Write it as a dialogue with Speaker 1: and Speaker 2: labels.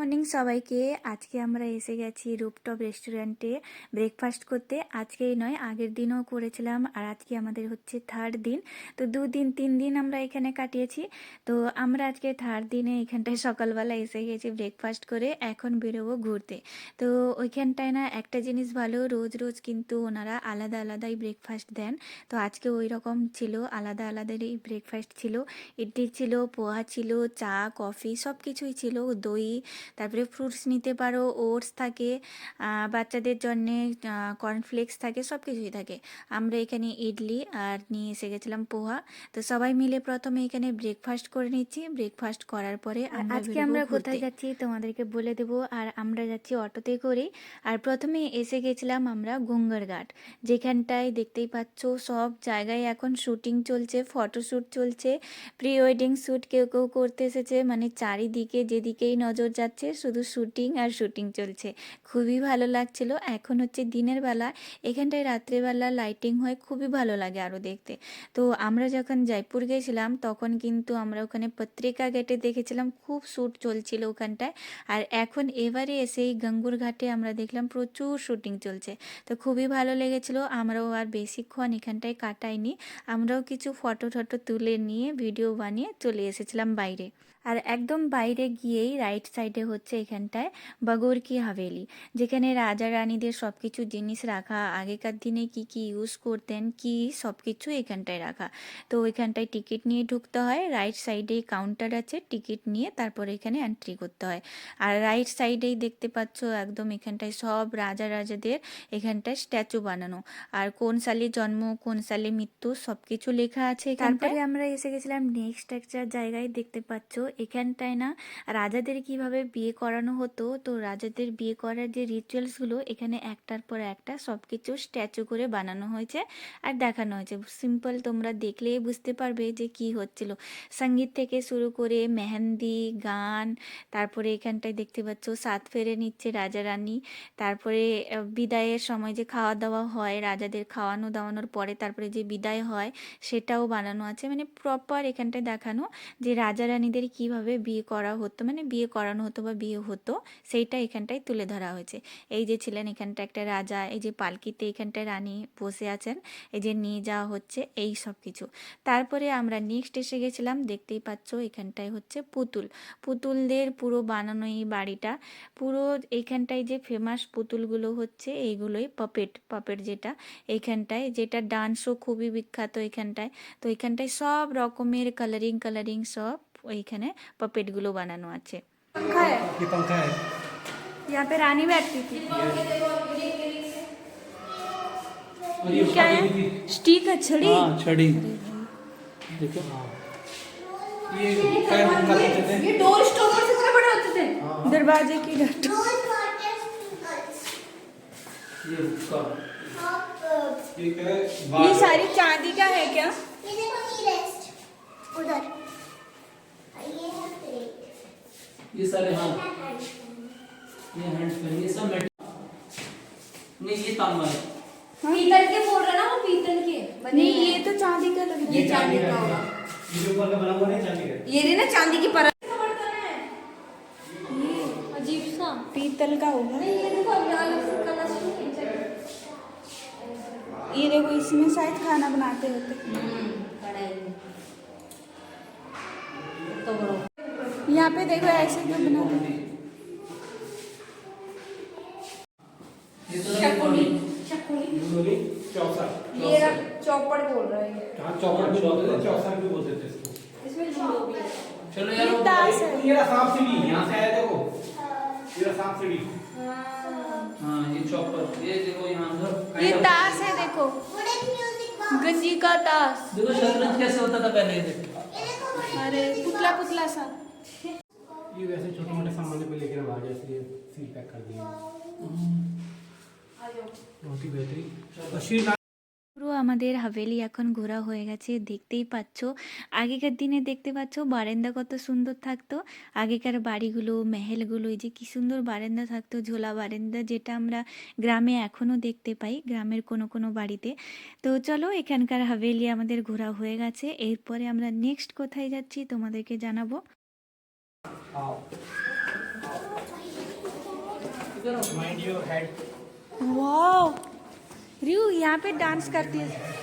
Speaker 1: Morning সবাইকে। আজকে আমরা এসে গেছি রুপটপ রেস্টুরেন্টে ব্রেকফাস্ট করতে। আজকেই নয়, আগের দিনও করেছিলাম, আর আজকে আমাদের হচ্ছে থার্ড দিন। তো 2 দিন 3 দিন আমরা এখানে কাটিয়েছি। তো আমরা আজকে থার্ড দিনে এখানটায় সকালবেলা এসে গেছি ব্রেকফাস্ট করে, এখন বেরোবো ঘুরতে। তো ওইখানটায় না একটা জিনিস ভালো, রোজ রোজ কিন্তু ওনারা আলাদা আলাদাই ব্রেকফাস্ট দেন। তো আজকে ওই রকম ছিল, আলাদা আলাদাই ব্রেকফাস্ট ছিল। ইডলি ছিল, পোহা ছিল, চা কফি সব কিছুই ছিল, দই, তারপরে ফ্রুটস নিতে পারো, ওটস থাকে, বাচ্চাদের জন্যে কর্নফ্লেক্স থাকে, সব কিছুই থাকে। আমরা এখানে ইডলি আর নিয়ে এসে গেছিলাম পোহা। তো সবাই মিলে প্রথমে এখানে ব্রেকফাস্ট করে নিচ্ছি, ব্রেকফাস্ট করার পরে আজকে আমরা কোথায় যাচ্ছি তোমাদেরকে বলে দেবো। আর আমরা যাচ্ছি অটোতে করে। আর প্রথমে এসে গেছিলাম আমরা গঙ্গার ঘাট, যেখানটায় দেখতেই পাচ্ছ সব জায়গায় এখন শুটিং চলছে, ফটোশ্যুট চলছে, প্রি ওয়েডিং শ্যুট কেউ কেউ করতে এসেছে। মানে চারিদিকে যেদিকেই নজর যাচ্ছে শুধু শুটিং আর শুটিং চলছে। খুবই ভালো লাগছিল। এখন হচ্ছে দিনের বেলা, এখানটায় রাত্রেবেলা লাইটিং হয়, খুবই ভালো লাগে আরও দেখতে। তো আমরা যখন জয়পুর গেছিলাম তখন কিন্তু আমরা ওখানে পত্রিকা গেটে দেখেছিলাম খুব শ্যুট চলছিল ওখানটায়। আর এখন এবারে এসে এই গঙ্গুর ঘাটে আমরা দেখলাম প্রচুর শুটিং চলছে। তো খুবই ভালো লেগেছিলো। আমরাও আর বেশিক্ষণ এখানটায় কাটাইনি, আমরাও কিছু ফটো টটো তুলে নিয়ে ভিডিও বানিয়ে চলে এসেছিলাম বাইরে। আর একদম বাইরে গিয়েই রাইট সাইডে হচ্ছে এখানটায় বাগোর কি হাভেলি, যেখানে রাজা রানীদের সব কিছু জিনিস রাখা, আগেকার দিনে কি কি ইউজ করতেন কি সব কিছু এখানটায় রাখা। তো ওইখানটায় টিকিট নিয়ে ঢুকতে হয়, রাইট সাইডেই কাউন্টার আছে, টিকিট নিয়ে তারপরে এখানে এন্ট্রি করতে হয়। আর রাইট সাইডেই দেখতে পাচ্ছ একদম এখানটায় সব রাজা রাজাদের এখানটায় স্ট্যাচু বানানো, আর কোন সালে জন্ম কোন সালে মৃত্যু সব কিছু লেখা আছে। তারপরে আমরা এসে গেছিলাম নেক্সট একটা জায়গায়, দেখতে পাচ্ছ এখানটায় না রাজাদের কিভাবে বিয়ে করানো হতো। তো রাজাদের বিয়ে করার যে রিচুয়ালসগুলো এখানে একটার পর একটা সব কিছু স্ট্যাচু করে বানানো হয়েছে আর দেখানো হয়েছে। সিম্পল তোমরা দেখলেই বুঝতে পারবে যে কি হচ্ছিল। সঙ্গীত থেকে শুরু করে মেহেন্দি গান, তারপরে এখানটায় দেখতে পাচ্ছ সাত ফেরে নিচ্ছে রাজা রানী, তারপরে বিদায়ের সময় যে খাওয়া দাওয়া হয়, রাজাদের খাওয়ানো দাওয়ানোর পরে তারপরে যে বিদায় হয় সেটাও বানানো আছে। মানে প্রপার এখানটায় দেখানো যে রাজা রানীদের কীভাবে বিয়ে করা হতো, মানে বিয়ে করানো হতো বা বিয়ে হতো, সেইটা এখানটায় তুলে ধরা হয়েছে। এই যে ছিলেন এখানটা একটা রাজা, এই যে পালকিতে এখানটায় রানী বসে আছেন, এই যে নিয়ে যাওয়া হচ্ছে, এই সব কিছু। তারপরে আমরা নেক্সট এসে গেছিলাম, দেখতেই পাচ্ছ এখানটায় হচ্ছে পুতুল, পুতুলদের পুরো বানানো এই বাড়িটা। পুরো এইখানটায় যে ফেমাস পুতুলগুলো হচ্ছে এইগুলোই পপেট, পপেট যেটা এইখানটায়, যেটা ডান্সও খুবই বিখ্যাত এখানটায়। তো এখানটায় সব রকমের কালারিং কালারিং সব ওইখানে পপেটগুলো বানানো আছে। पंखा है,
Speaker 2: ये पंखा है।
Speaker 1: यहाँ पे रानी बैठती थी।
Speaker 2: और
Speaker 1: ये क्या है? स्टिक है, छड़ी।
Speaker 2: हाँ छड़ी। देखो ये पैर पंखा होते थे।
Speaker 1: ये डोर स्टॉपर से कितने बड़े होते थे। दरवाजे की डट।
Speaker 2: ये उसका ये क्या है?
Speaker 1: ये सारी चांदी का है क्या?
Speaker 3: ये देखो ये रेस्ट उधर ये है प्लेट
Speaker 2: ये सारे हाँ ये हैंड्स पे ये सब मेटल नहीं ये तांबा है।
Speaker 4: पीतल के बोल रहा ना, वो पीतल के बने
Speaker 1: नहीं,
Speaker 4: हैं।
Speaker 1: ये तो चांदी का लग रहा
Speaker 4: ये
Speaker 1: है।
Speaker 4: चांदी का होगा।
Speaker 2: ये जो ऊपर का बना हुआ नहीं चांदी का।
Speaker 4: ये रे ना चांदी की परत का बर्तन है, अजीब सा।
Speaker 1: पीतल का होगा।
Speaker 4: नहीं ये देखो अब अलग से कलश नहीं है।
Speaker 1: ये देखो इसमें शायद खाना बनाते होते।
Speaker 4: कढ़ाई में तो बड़ो
Speaker 1: यहाँ पे देखो ऐसे जो बनाते हैं।
Speaker 2: ये तो
Speaker 4: शकुनी शकुनी
Speaker 2: बोली चौसर।
Speaker 4: ये रख चौपड़ बोल रहा है ये।
Speaker 2: हाँ चौसर भी बोलते थे, चौसर भी बोलते थे इसको।
Speaker 4: इसमें जुड़ो भी है।
Speaker 2: चलो
Speaker 1: ये ताश है।
Speaker 2: ये रहा सांप सीढ़ी, यहाँ से आया देखो ये रहा सांप सीढ़ी।
Speaker 4: हाँ
Speaker 2: हाँ ये चौपर ये देखो यहाँ अंदर
Speaker 1: ये ताश है, देखो
Speaker 3: वुडन म्यूजिक बॉक्स
Speaker 1: गंजी का ताश।
Speaker 2: देखो शतरंज कैसे होता था पहले। ये देखो
Speaker 3: ये देखो वुडन
Speaker 1: अरे पुतला पुतला सा।
Speaker 2: ये वैसे छोटे मोटे सामान पे लेकर हम आ गए इसलिए सील पैक कर दिए। बहुत ही बेहतरीन। और शीर
Speaker 1: পুরো আমাদের হাভেলি এখন ঘোরা হয়ে গেছে, দেখতেই পাচ্ছ। আগেকার দিনে দেখতে পাচ্ছ বারান্দা কত সুন্দর থাকতো, আগেকার বাড়িগুলো মেহেলগুলো, এই যে কি সুন্দর বারান্দা থাকতো, ঝোলা বারান্দা, যেটা আমরা গ্রামে এখনও দেখতে পাই গ্রামের কোনো কোনো বাড়িতে। তো চলো, এখানকার হাভেলি আমাদের ঘোরা হয়ে গেছে। এরপরে আমরা নেক্সট কোথায় যাচ্ছি তোমাদেরকে জানাবো।
Speaker 2: करो.
Speaker 5: Mind your head.
Speaker 1: वाओ रियू यहाँ पे डांस करती है